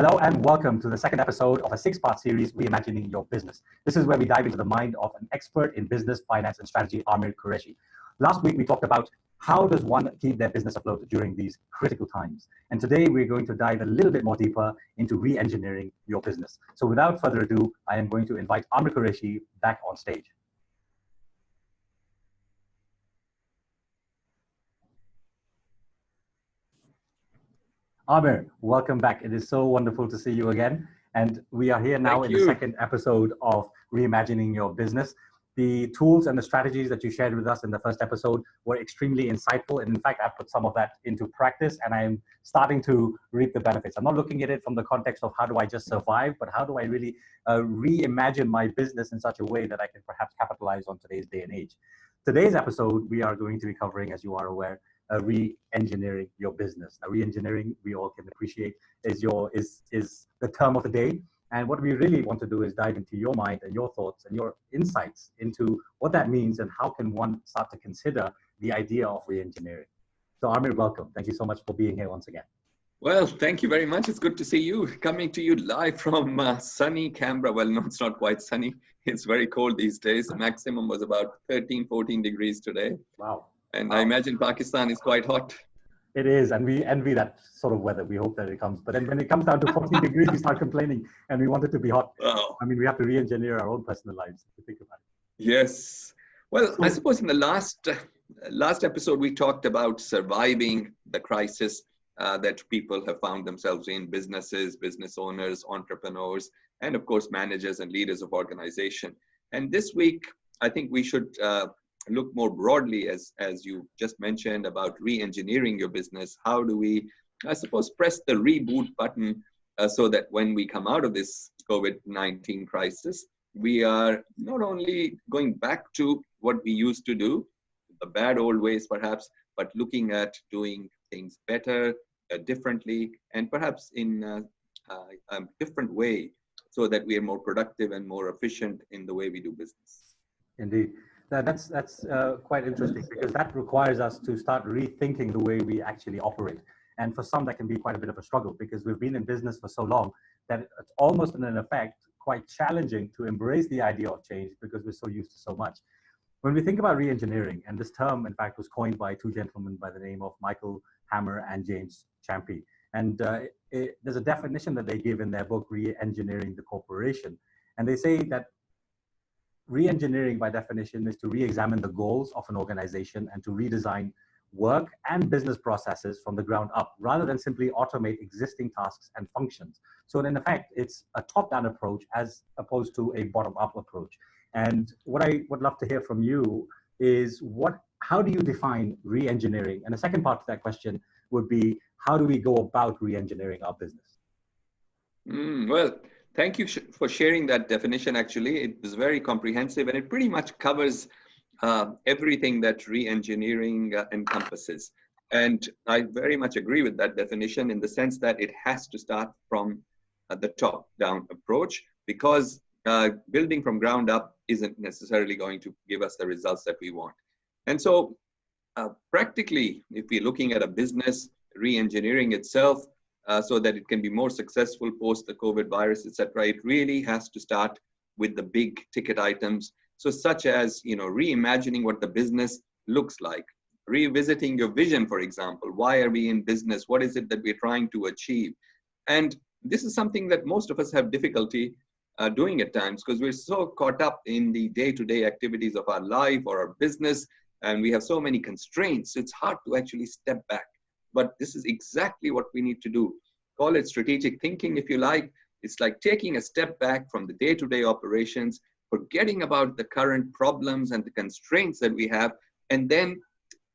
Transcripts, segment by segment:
Hello and welcome to the second episode of a six-part series, Reimagining Your Business. This is where we dive into the mind of an expert in business, finance, and strategy, Amir Qureshi. Last week, we talked about how does one keep their business afloat during these critical times. And today, we're going to dive a little bit more deeper into re-engineering your business. So without further ado, I am going to invite Amir Qureshi back on stage. Amir, welcome back. It is so wonderful to see you again. And we are here now in the second episode of Reimagining Your Business. The tools and the strategies that you shared with us in the first episode were extremely insightful. And in fact, I've put some of that into practice and I'm starting to reap the benefits. I'm not looking at it from the context of how do I just survive, but how do I really reimagine my business in such a way that I can perhaps capitalize on today's day and age. Today's episode, we are going to be covering, as you are aware, re-engineering your business. Now, re-engineering, we all can appreciate, is the term of the day. And what we really want to do is dive into your mind and your thoughts and your insights into what that means and how can one start to consider the idea of re-engineering. So Amir, welcome. Thank you so much for being here once again. Well, thank you very much. It's good to see you, coming to you live from sunny Canberra. Well, no, it's not quite sunny. It's very cold these days. The maximum was about 13, 14 degrees today. Wow. And I imagine Pakistan is quite hot. It is, and we envy that sort of weather. We hope that it comes. But then when it comes down to 14 degrees, we start complaining, and we want it to be hot. Oh. I mean, we have to re-engineer our own personal lives, if you think about it. Yes. Well, I suppose in the last episode, we talked about surviving the crisis that people have found themselves in, businesses, business owners, entrepreneurs, and of course, managers and leaders of organization. And this week, I think we should look more broadly, as you just mentioned, about re-engineering your business. How do we, I suppose, press the reboot button so that when we come out of this COVID-19 crisis, we are not only going back to what we used to do, the bad old ways perhaps, but looking at doing things better, differently, and perhaps in a different way so that we are more productive and more efficient in the way we do business. Indeed. That's quite interesting because that requires us to start rethinking the way we actually operate. And for some, that can be quite a bit of a struggle because we've been in business for so long that it's almost in effect quite challenging to embrace the idea of change because we're so used to so much. When we think about re-engineering, and this term, in fact, was coined by two gentlemen by the name of Michael Hammer and James Champy. And there's a definition that they give in their book, Re-Engineering the Corporation. And they say that re-engineering, by definition, is to re-examine the goals of an organization and to redesign work and business processes from the ground up, rather than simply automate existing tasks and functions. So in effect, it's a top-down approach as opposed to a bottom-up approach. And what I would love to hear from you is how do you define re-engineering? And the second part to that question would be, how do we go about re-engineering our business? Well, thank you for sharing that definition. Actually, it was very comprehensive and it pretty much covers everything that re-engineering encompasses. And I very much agree with that definition in the sense that it has to start from the top-down approach, because building from ground up isn't necessarily going to give us the results that we want. And so practically, if we're looking at a business, re-engineering itself, so that it can be more successful post the COVID virus, etc., it really has to start with the big ticket items. So such as, reimagining what the business looks like, revisiting your vision, for example. Why are we in business? What is it that we're trying to achieve? And this is something that most of us have difficulty doing at times because we're so caught up in the day-to-day activities of our life or our business, and we have so many constraints. It's hard to actually step back. But this is exactly what we need to do. Call it strategic thinking, if you like. It's like taking a step back from the day-to-day operations, forgetting about the current problems and the constraints that we have, and then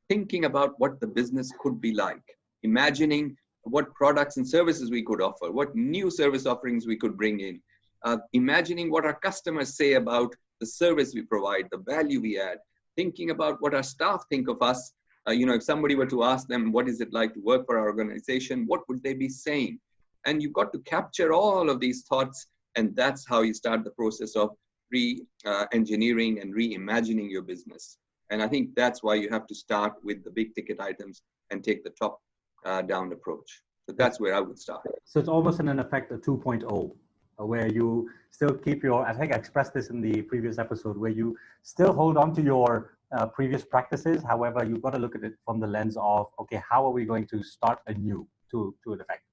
thinking about what the business could be like. Imagining what products and services we could offer, what new service offerings we could bring in. Imagining what our customers say about the service we provide, the value we add. Thinking about what our staff think of us. If somebody were to ask them, what is it like to work for our organization? What would they be saying? And you've got to capture all of these thoughts. And that's how you start the process of re-engineering and reimagining your business. And I think that's why you have to start with the big ticket items and take the top down approach. So that's where I would start. So it's almost in effect a 2.0, where you still keep your, I think I expressed this in the previous episode, where you still hold on to your previous practices. However, you've got to look at it from the lens of, okay, how are we going to start anew to an effect?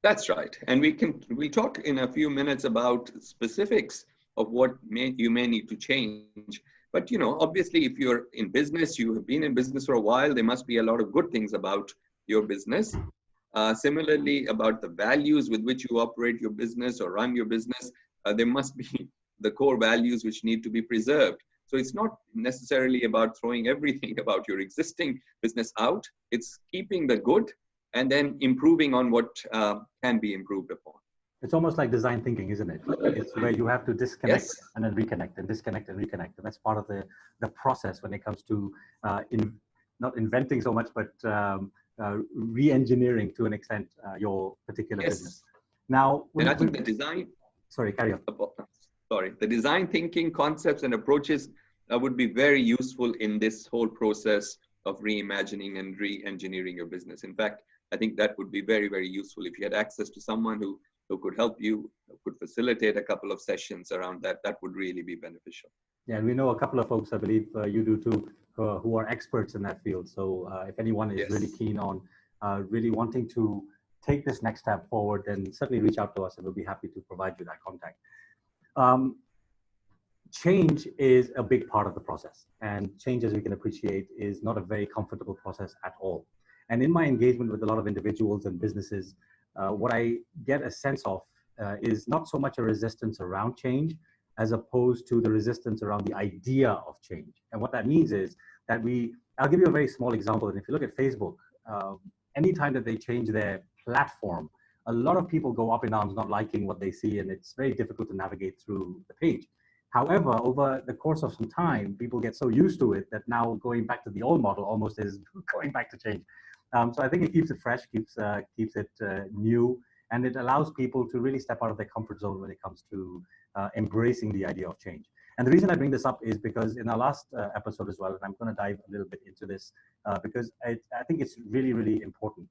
That's right. And we'll talk in a few minutes about specifics of what you may need to change. But, you know, obviously, if you're in business, you have been in business for a while, there must be a lot of good things about your business. Similarly, about the values with which you operate your business or run your business, there must be the core values which need to be preserved. So it's not necessarily about throwing everything about your existing business out. It's keeping the good and then improving on what can be improved upon. It's almost like design thinking, isn't it? It's where you have to disconnect Yes. and then reconnect and disconnect and reconnect. And that's part of the process when it comes to not inventing so much, but re-engineering to an extent your particular business. Now, and I think the design. Sorry, carry on. Sorry, the design thinking concepts and approaches would be very useful in this whole process of reimagining and re-engineering your business. In fact, I think that would be very, very useful if you had access to someone who could help you, who could facilitate a couple of sessions around that. That would really be beneficial. Yeah, and we know a couple of folks, I believe you do too, who are experts in that field. So if anyone is really keen on really wanting to take this next step forward, then certainly reach out to us and we'll be happy to provide you that contact. Change is a big part of the process, and change, as you can appreciate, is not a very comfortable process at all. And in my engagement with a lot of individuals and businesses, what I get a sense of is not so much a resistance around change as opposed to the resistance around the idea of change. And what that means is that I'll give you a very small example. And if you look at Facebook, anytime that they change their platform, a lot of people go up in arms not liking what they see, and it's very difficult to navigate through the page. However, over the course of some time, people get so used to it that now going back to the old model almost is going back to change. So I think it keeps it fresh, keeps it new, and it allows people to really step out of their comfort zone when it comes to embracing the idea of change. And the reason I bring this up is because in our last episode as well, and I'm going to dive a little bit into this because I think it's really, really important.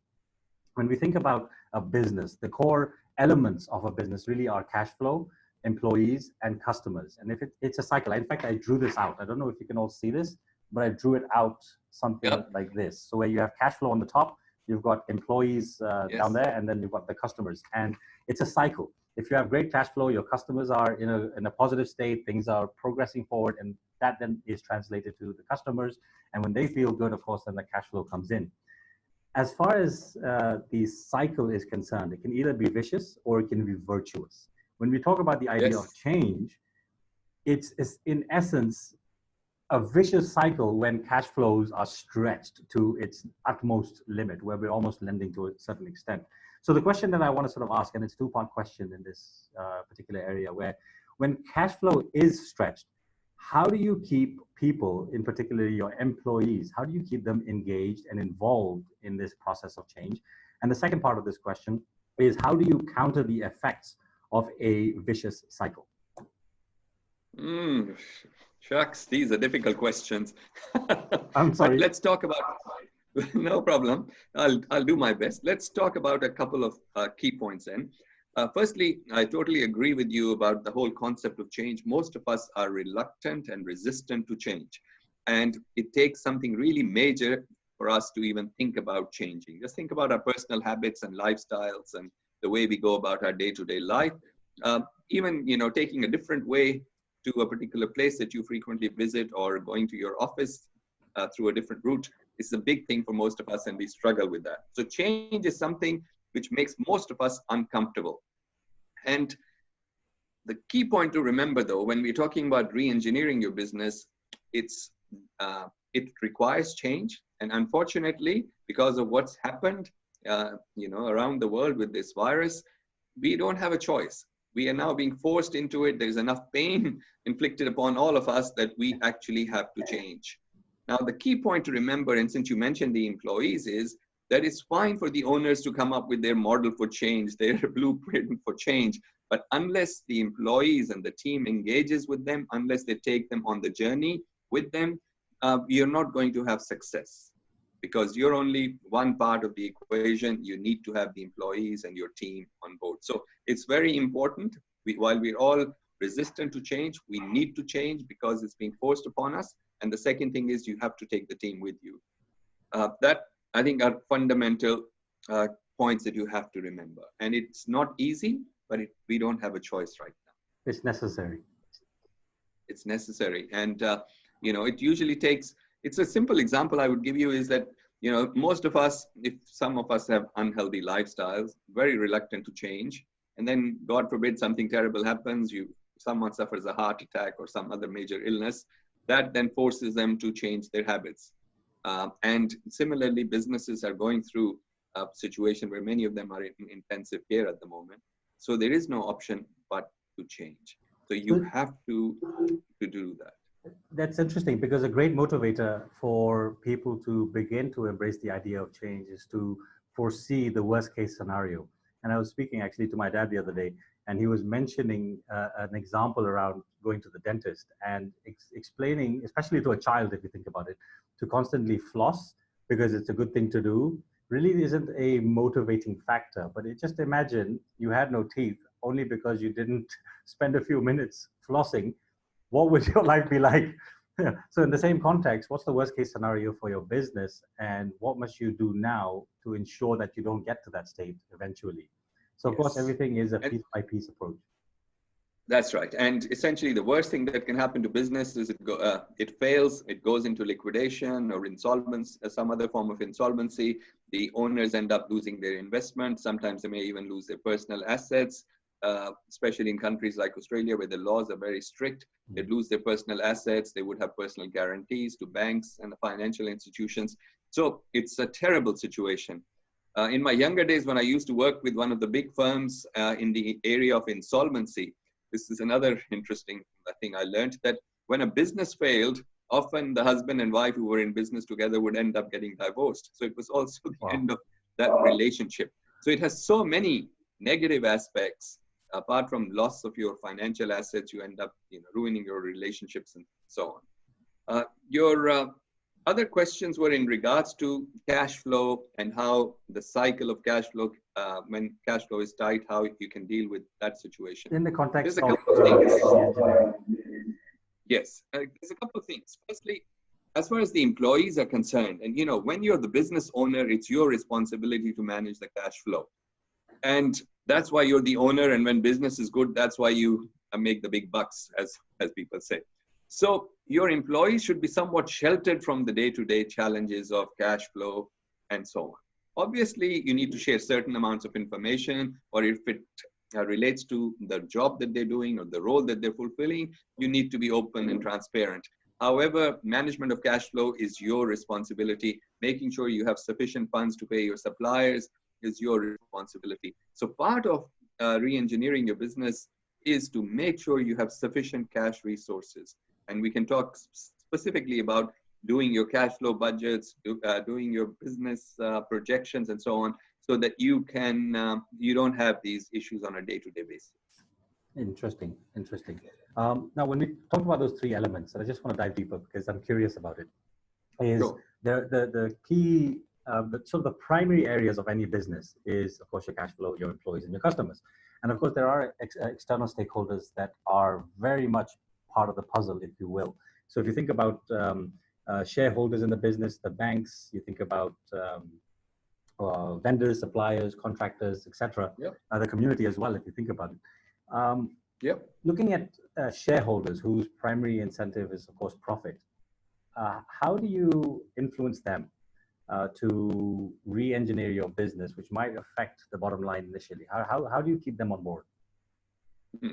When we think about a business, the core elements of a business really are cash flow, employees, and customers. And if it's a cycle, in fact, I drew this out. I don't know if you can all see this, but I drew it out something like this. So where you have cash flow on the top, you've got employees down there, and then you've got the customers. And it's a cycle. If you have great cash flow, your customers are in a positive state, things are progressing forward, and that then is translated to the customers. And when they feel good, of course, then the cash flow comes in. As far as the cycle is concerned, it can either be vicious or it can be virtuous. When we talk about the idea of change, it's in essence a vicious cycle when cash flows are stretched to its utmost limit, where we're almost lending to a certain extent. So the question that I want to sort of ask, and it's a two-part question in this particular area, where when cash flow is stretched, how do you keep people, in particular your employees, how do you keep them engaged and involved in this process of change? And the second part of this question is, how do you counter the effects of a vicious cycle? Shucks, these are difficult questions. I'm sorry. But let's talk about, no problem. I'll do my best. Let's talk about a couple of key points then. Firstly, I totally agree with you about the whole concept of change. Most of us are reluctant and resistant to change. And it takes something really major for us to even think about changing. Just think about our personal habits and lifestyles and the way we go about our day-to-day life. Even, taking a different way to a particular place that you frequently visit, or going to your office through a different route is a big thing for most of us, and we struggle with that. So change is something which makes most of us uncomfortable. And the key point to remember, though, when we're talking about re-engineering your business, it requires change. And unfortunately, because of what's happened, around the world with this virus, we don't have a choice. We are now being forced into it. There's enough pain inflicted upon all of us that we actually have to change. Now, the key point to remember, and since you mentioned the employees, is that it's fine for the owners to come up with their model for change, their blueprint for change. But unless the employees and the team engages with them, unless they take them on the journey with them, you're not going to have success. because you're only one part of the equation. You need to have the employees and your team on board. So it's very important. While we're all resistant to change, we need to change because it's being forced upon us. And the second thing is you have to take the team with you. That, I think, are fundamental points that you have to remember. And it's not easy, but we don't have a choice right now. It's necessary. It's necessary. And, it usually takes, it's a simple example I would give you is that, most of us, if some of us have unhealthy lifestyles, very reluctant to change. And then, God forbid, something terrible happens, someone suffers a heart attack or some other major illness, that then forces them to change their habits. And similarly, businesses are going through a situation where many of them are in intensive care at the moment. So there is no option but to change. So you have to do that. That's interesting, because a great motivator for people to begin to embrace the idea of change is to foresee the worst case scenario. And I was speaking actually to my dad the other day, and he was mentioning an example around going to the dentist and explaining, especially to a child, if you think about it, to constantly floss because it's a good thing to do really isn't a motivating factor. But just imagine you had no teeth only because you didn't spend a few minutes flossing. What would your life be like? So in the same context, what's the worst case scenario for your business, and what must you do now to ensure that you don't get to that state eventually? So of course, everything is a piece by piece approach. That's right. And essentially the worst thing that can happen to business is it fails, it goes into liquidation or insolvency, some other form of insolvency. The owners end up losing their investment. Sometimes they may even lose their personal assets. Especially in countries like Australia, where the laws are very strict, they'd lose their personal assets. They would have personal guarantees to banks and the financial institutions. So it's a terrible situation. In my younger days, when I used to work with one of the big firms in the area of insolvency, this is another interesting thing I learned, that when a business failed, often the husband and wife who were in business together would end up getting divorced. So it was also the end of that relationship. So it has so many negative aspects. Apart from loss of your financial assets, you end up ruining your relationships and so on. Your other questions were in regards to cash flow and how the cycle of cash flow, when cash flow is tight, how you can deal with that situation. In the context of yes, there's a couple of things. Firstly, as far as the employees are concerned, and when you're the business owner, it's your responsibility to manage the cash flow. And that's why you're the owner. And when business is good, that's why you make the big bucks, as people say. So your employees should be somewhat sheltered from the day-to-day challenges of cash flow and so on. Obviously, you need to share certain amounts of information, or if it relates to the job that they're doing or the role that they're fulfilling, you need to be open and transparent. However, management of cash flow is your responsibility. Making sure you have sufficient funds to pay your suppliers is your responsibility. So part of re-engineering your business is to make sure you have sufficient cash resources. And we can talk specifically about doing your cash flow budgets, doing your business projections and so on, so that you don't have these issues on a day-to-day basis. Interesting. Now, when we talk about those three elements, and I just want to dive deeper because I'm curious about it, is the key, sort of the primary areas of any business is, of course, your cash flow, your employees, and your customers. And of course, there are external stakeholders that are very much part of the puzzle, if you will. So if you think about shareholders in the business, the banks, you think about vendors, suppliers, contractors, etc. The community as well, if you think about it. Looking at shareholders whose primary incentive is, of course, profit, how do you influence them to re-engineer your business, which might affect the bottom line initially? How do you keep them on board?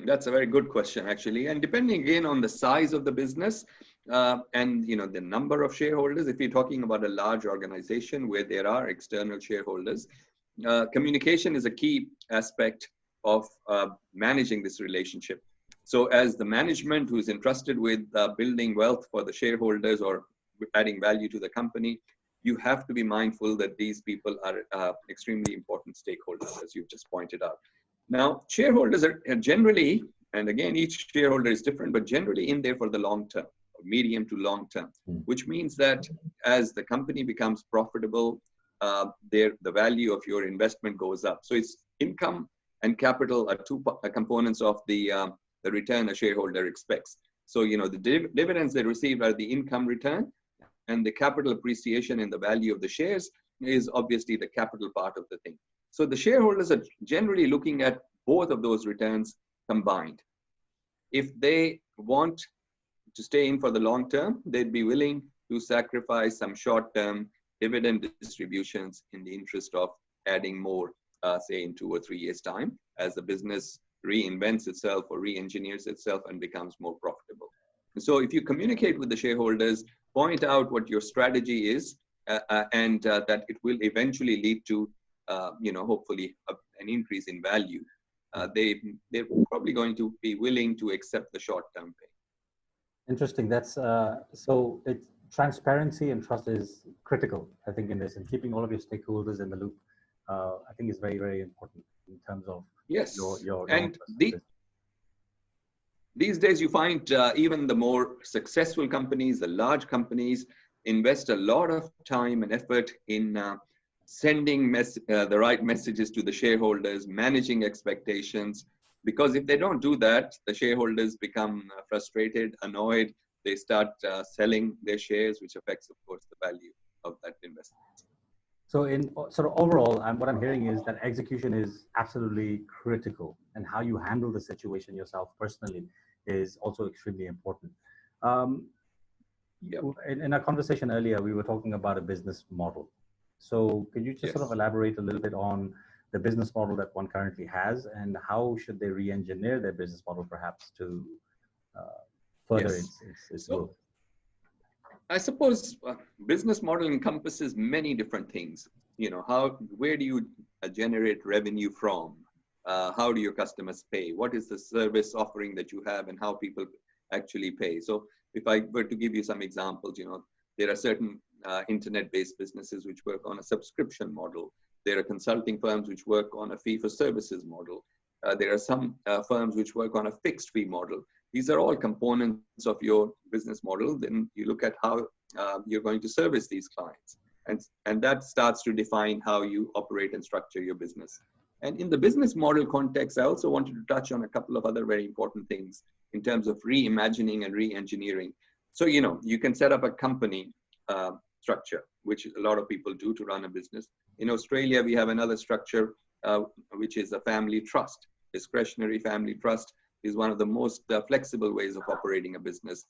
That's a very good question, actually. And depending again on the size of the business and the number of shareholders, if you're talking about a large organization where there are external shareholders, communication is a key aspect of managing this relationship. So as the management who's entrusted with building wealth for the shareholders or adding value to the company, you have to be mindful that these people are extremely important stakeholders, as you've just pointed out. Now, shareholders are generally, and again, each shareholder is different, but generally in there for the long term. medium to long term, Mm. which means that as the company becomes profitable, the value of your investment goes up. So it's income and capital are two components of the return a shareholder expects. So, you know, the dividends they receive are the income return, and the capital appreciation in the value of the shares is obviously the capital part of the thing. So the shareholders are generally looking at both of those returns combined. If they want to stay in for the long term, they'd be willing to sacrifice some short-term dividend distributions in the interest of adding more, say in 2 or 3 years' time, as the business reinvents itself or re-engineers itself and becomes more profitable. So if you communicate with the shareholders, point out what your strategy is, and that it will eventually lead to, you know, hopefully an increase in value, they're probably going to be willing to accept the short-term pay. Interesting. That's so it's transparency and trust is critical, I think, in this, and keeping all of your stakeholders in the loop. I think is very, very important in terms of Yes, your and these days you find even the more successful companies, the large companies, invest a lot of time and effort in sending the right messages to the shareholders, managing expectations. Because if they don't do that, the shareholders become frustrated, annoyed. They start selling their shares, which affects, of course, the value of that investment. So in sort of overall, what I'm hearing is that execution is absolutely critical, and how you handle the situation yourself personally is also extremely important. Yep. In our conversation earlier, we were talking about a business model. So could you just sort of elaborate a little bit on the business model that one currently has, and how should they re-engineer their business model perhaps to further its growth? I suppose business model encompasses many different things. You know, where do you generate revenue from? How do your customers pay? What is the service offering that you have, and how people actually pay? So if I were to give you some examples, you know, there are certain internet-based businesses which work on a subscription model. There are consulting firms which work on a fee-for-services model. There are some firms which work on a fixed fee model. These are all components of your business model. Then you look at how you're going to service these clients. And that starts to define how you operate and structure your business. And in the business model context, I also wanted to touch on a couple of other very important things in terms of reimagining and re-engineering. So, you know, you can set up a company structure, which a lot of people do to run a business. In Australia, we have another structure, which is a family trust. Discretionary family trust is one of the most flexible ways of operating a business.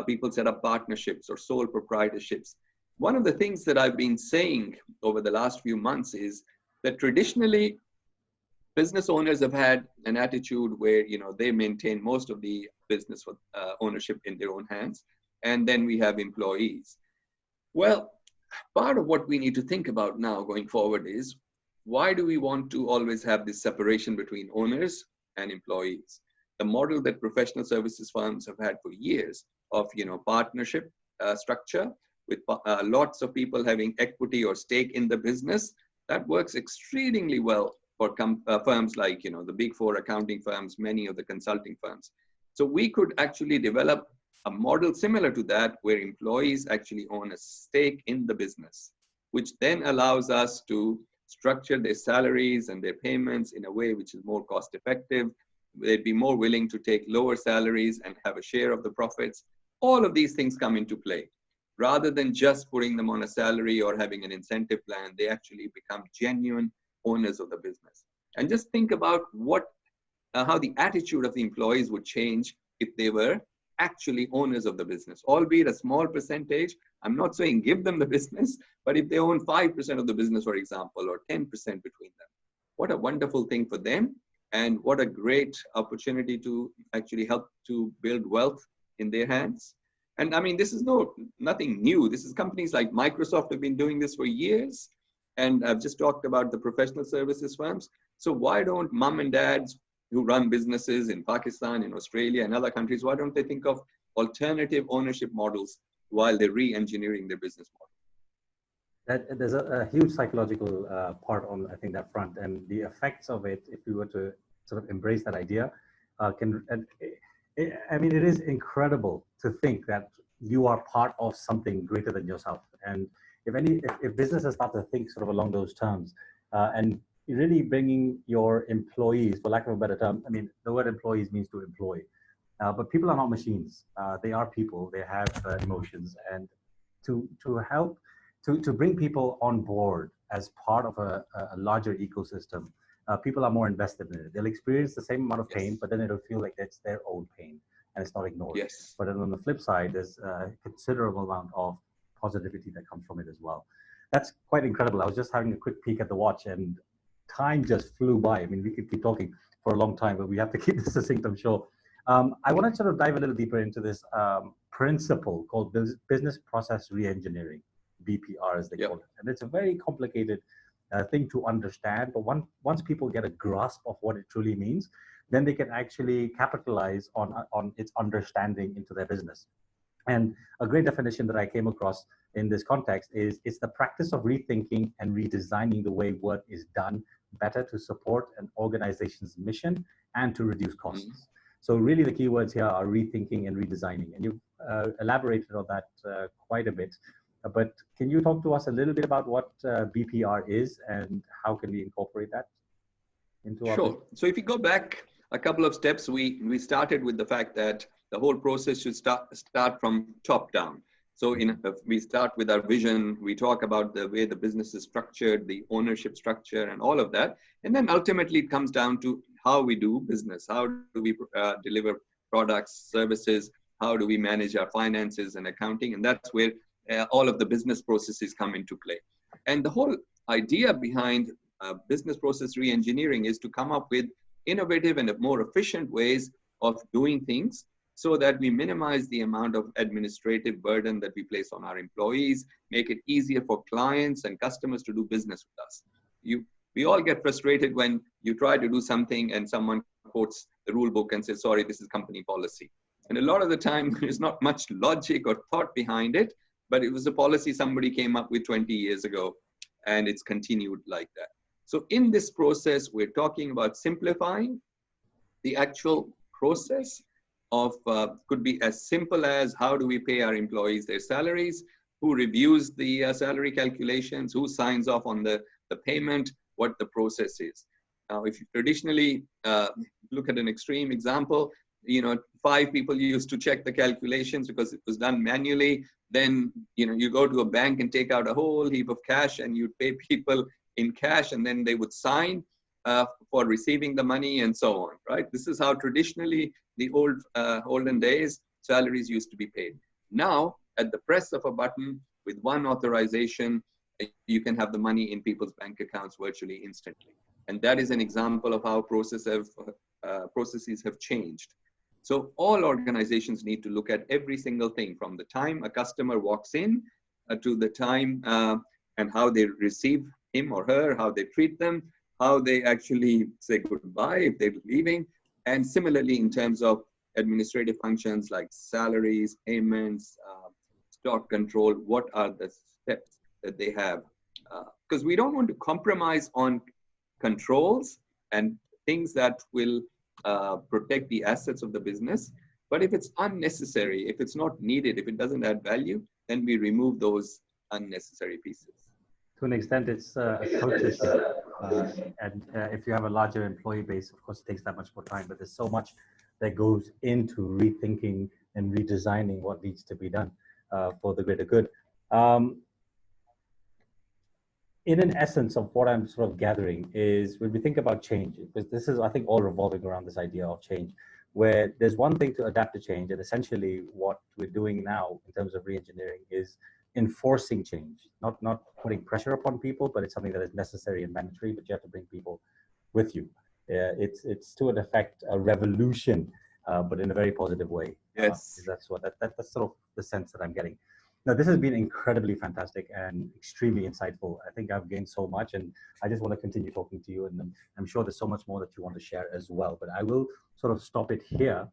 People set up partnerships or sole proprietorships. One of the things that I've been saying over the last few months is that traditionally, business owners have had an attitude where, you know, they maintain most of the business ownership in their own hands, and then we have employees. Well, part of what we need to think about now going forward is, why do we want to always have this separation between owners and employees? The model that professional services firms have had for years of, you know, partnership structure with lots of people having equity or stake in the business, that works extremely well for firms like, you know, the big four accounting firms, many of the consulting firms. So we could actually develop a model similar to that, where employees actually own a stake in the business, which then allows us to structure their salaries and their payments in a way which is more cost effective. They'd be more willing to take lower salaries and have a share of the profits. All of these things come into play. Rather than just putting them on a salary or having an incentive plan, they actually become genuine owners of the business. And just think about how the attitude of the employees would change if they were actually owners of the business, albeit a small percentage. I'm not saying give them the business, but if they own 5% of the business, for example, or 10% between them, what a wonderful thing for them. And what a great opportunity to actually help to build wealth in their hands. And I mean, this is nothing new. This is companies like Microsoft have been doing this for years. And I've just talked about the professional services firms. So why don't mom and dads who run businesses in Pakistan, in Australia, and other countries, why don't they think of alternative ownership models while they're re-engineering their business model? There's a huge psychological part on, I think, that front, and the effects of it, if we were to sort of embrace that idea, I mean, it is incredible to think that you are part of something greater than yourself. And if businesses start to think sort of along those terms, and really bringing your employees, for lack of a better term, I mean, the word employees means to employ, but people are not machines. They are people. They have emotions, and to help to bring people on board as part of a larger ecosystem, people are more invested in it. They'll experience the same amount of pain, Yes. but then it'll feel like it's their own pain and it's not ignored. Yes. But then on the flip side, there's a considerable amount of positivity that comes from it as well. That's quite incredible. I was just having a quick peek at the watch, and time just flew by. I mean, we could keep talking for a long time, but we have to keep this succinct, I'm sure. I want to sort of dive a little deeper into this principle called business process reengineering, BPR as they call Yep. it. And it's a very complicated thing to understand, but once people get a grasp of what it truly means, then they can actually capitalize on its understanding into their business. And a great definition that I came across in this context is it's the practice of rethinking and redesigning the way work is done better to support an organization's mission and to reduce Mm. costs. So really the key words here are rethinking and redesigning. And you've elaborated on that quite a bit. But can you talk to us a little bit about what BPR is and how can we incorporate that into our business? Sure. So if you go back a couple of steps, we started with the fact that the whole process should start from top down. So we start with our vision, we talk about the way the business is structured, the ownership structure and all of that. And then ultimately it comes down to how we do business. How do we deliver products, services? How do we manage our finances and accounting? And that's where all of the business processes come into play. And the whole idea behind business process reengineering is to come up with innovative and more efficient ways of doing things so that we minimize the amount of administrative burden that we place on our employees, make it easier for clients and customers to do business with us. We all get frustrated when you try to do something and someone quotes the rule book and says, sorry, this is company policy. And a lot of the time, there's not much logic or thought behind it, but it was a policy somebody came up with 20 years ago, and it's continued like that. So in this process, we're talking about simplifying the actual process of, could be as simple as how do we pay our employees their salaries, who reviews the salary calculations, who signs off on the payment, what the process is. Now, if you traditionally look at an extreme example, 5 people used to check the calculations because it was done manually. Then, you go to a bank and take out a whole heap of cash and you pay people in cash, and then they would sign for receiving the money and so on, right? This is how traditionally the olden days salaries used to be paid. Now, at the press of a button with one authorization, you can have the money in people's bank accounts virtually instantly. And that is an example of how processes have changed. So all organizations need to look at every single thing from the time a customer walks in to the time and how they receive him or her, how they treat them, how they actually say goodbye if they're leaving. And similarly, in terms of administrative functions like salaries, payments, stock control, what are the steps that they have? Because we don't want to compromise on controls and things that will protect the assets of the business. But if it's unnecessary, if it's not needed, if it doesn't add value, then we remove those unnecessary pieces. To an extent, it's a culture shift. And if you have a larger employee base, of course, it takes that much more time, but there's so much that goes into rethinking and redesigning what needs to be done for the greater good. In an essence of what I'm sort of gathering is when we think about change, because this is, I think, all revolving around this idea of change, where there's one thing to adapt to change, and essentially what we're doing now in terms of reengineering is enforcing change, not putting pressure upon people, but it's something that is necessary and mandatory, but you have to bring people with you. It's to an effect a revolution, but in a very positive way. Yes. That's sort of the sense that I'm getting. Now, this has been incredibly fantastic and extremely insightful. I think I've gained so much, and I just want to continue talking to you, and I'm sure there's so much more that you want to share as well, but I will sort of stop it here.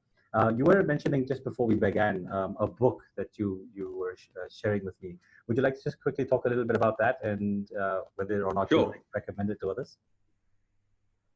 You were mentioning just before we began a book that you were sharing with me. Would you like to just quickly talk a little bit about that and whether or not Sure. you recommend it to others?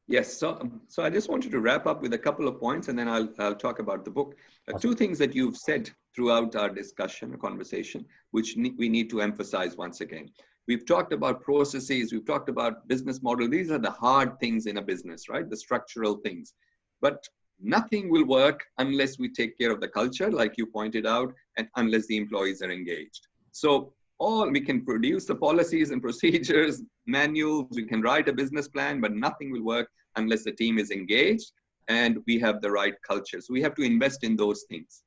Yes, so I just wanted to wrap up with a couple of points, and then I'll talk about the book. Awesome. Two things that you've said throughout our discussion, conversation, which we need to emphasize once again. We've talked about processes, we've talked about business model. These are the hard things in a business, right? The structural things. But nothing will work unless we take care of the culture, like you pointed out, and unless the employees are engaged. So we can produce the policies and procedures, manuals, we can write a business plan, but nothing will work unless the team is engaged and we have the right culture. So we have to invest in those things.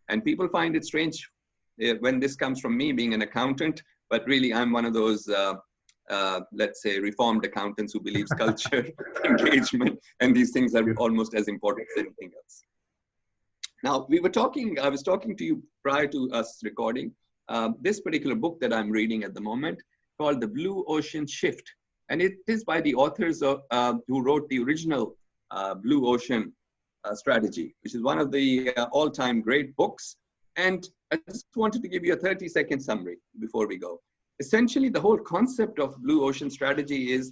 And people find it strange when this comes from me being an accountant, but really I'm one of those, let's say, reformed accountants who believes culture, engagement, and these things are almost as important as anything else. Now, I was talking to you prior to us recording, this particular book that I'm reading at the moment called The Blue Ocean Shift. And it is by the authors who wrote the original Blue Ocean Strategy, which is one of the all-time great books. And I just wanted to give you a 30-second summary before we go. Essentially, the whole concept of Blue Ocean Strategy is,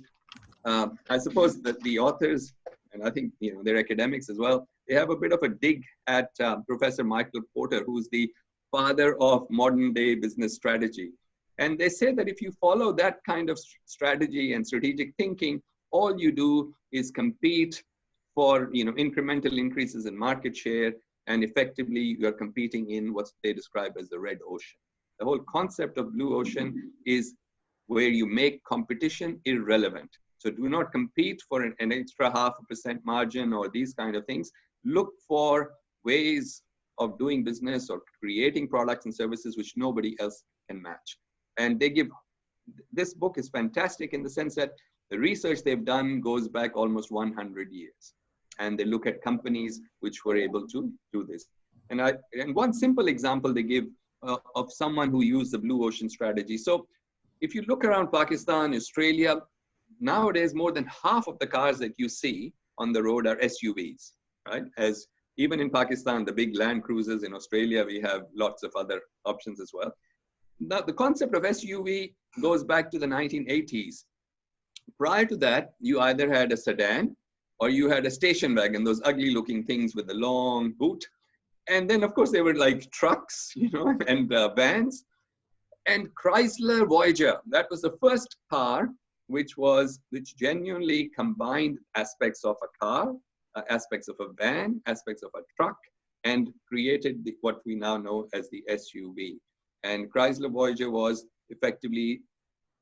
I suppose that the authors, and I think they're academics as well, they have a bit of a dig at Professor Michael Porter, who's the father of modern day business strategy. And they say that if you follow that kind of strategy and strategic thinking, all you do is compete for incremental increases in market share, and effectively you're competing in what they describe as the red ocean. The whole concept of blue ocean is where you make competition irrelevant. So do not compete for an extra 0.5% margin or these kind of things. Look for ways of doing business or creating products and services which nobody else can match. And this book is fantastic in the sense that the research they've done goes back almost 100 years. And they look at companies which were able to do this. And one simple example they give of someone who used the blue ocean strategy. So if you look around Pakistan, Australia, nowadays more than half of the cars that you see on the road are SUVs, right? As even in Pakistan, the big Land Cruisers, in Australia, we have lots of other options as well. Now, the concept of SUV goes back to the 1980s. Prior to that, you either had a sedan or you had a station wagon, those ugly looking things with the long boot. And then, of course, they were like trucks, and vans. And Chrysler Voyager, that was the first car which genuinely combined aspects of a car, aspects of a van, aspects of a truck, and created what we now know as the SUV. And Chrysler Voyager was effectively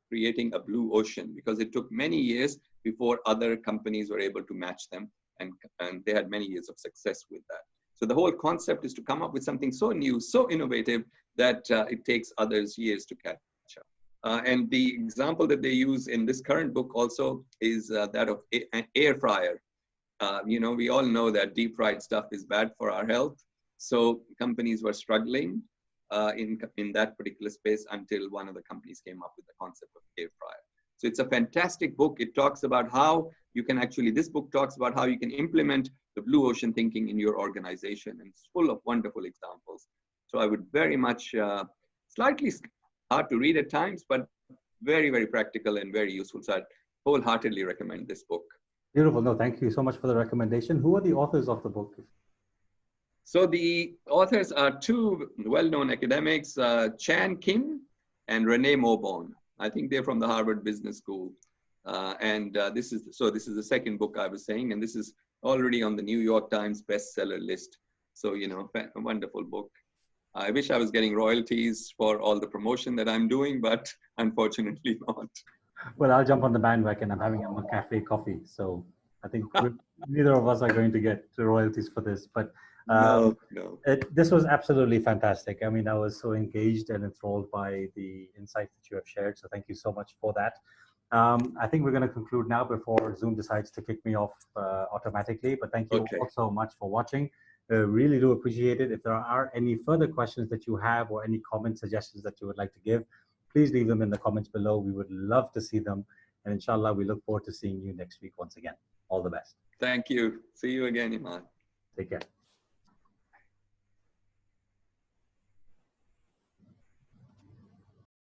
creating a blue ocean because it took many years before other companies were able to match them, and they had many years of success with that. So the whole concept is to come up with something so new, so innovative that it takes others years to catch up. And the example that they use in this current book also is that of an air fryer. We all know that deep fried stuff is bad for our health. So companies were struggling in that particular space until one of the companies came up with the concept of air fryer. So it's a fantastic book. It talks about how you can this book talks about how you can implement the blue ocean thinking in your organization, and it's full of wonderful examples. So I would very much, slightly hard to read at times, but very, very practical and very useful. So I wholeheartedly recommend this book. Beautiful. No, thank you so much for the recommendation. Who are the authors of the book? So the authors are two well-known academics, Chan Kim and Renee Mobone. I think they're from the Harvard Business School. This is the second book I was saying, and this is already on the New York Times bestseller list. So, a wonderful book. I wish I was getting royalties for all the promotion that I'm doing, but unfortunately not. Well, I'll jump on the bandwagon. I'm having a cafe coffee. So I think neither of us are going to get royalties for this, but no. This was absolutely fantastic. I mean, I was so engaged and enthralled by the insights that you have shared. So thank you so much for that. I think we're going to conclude now before Zoom decides to kick me off automatically. But thank you all so much for watching. Really do appreciate it. If there are any further questions that you have or any comment suggestions that you would like to give, please leave them in the comments below. We would love to see them. And inshallah, we look forward to seeing you next week once again. All the best. Thank you. See you again, Iman. Take care.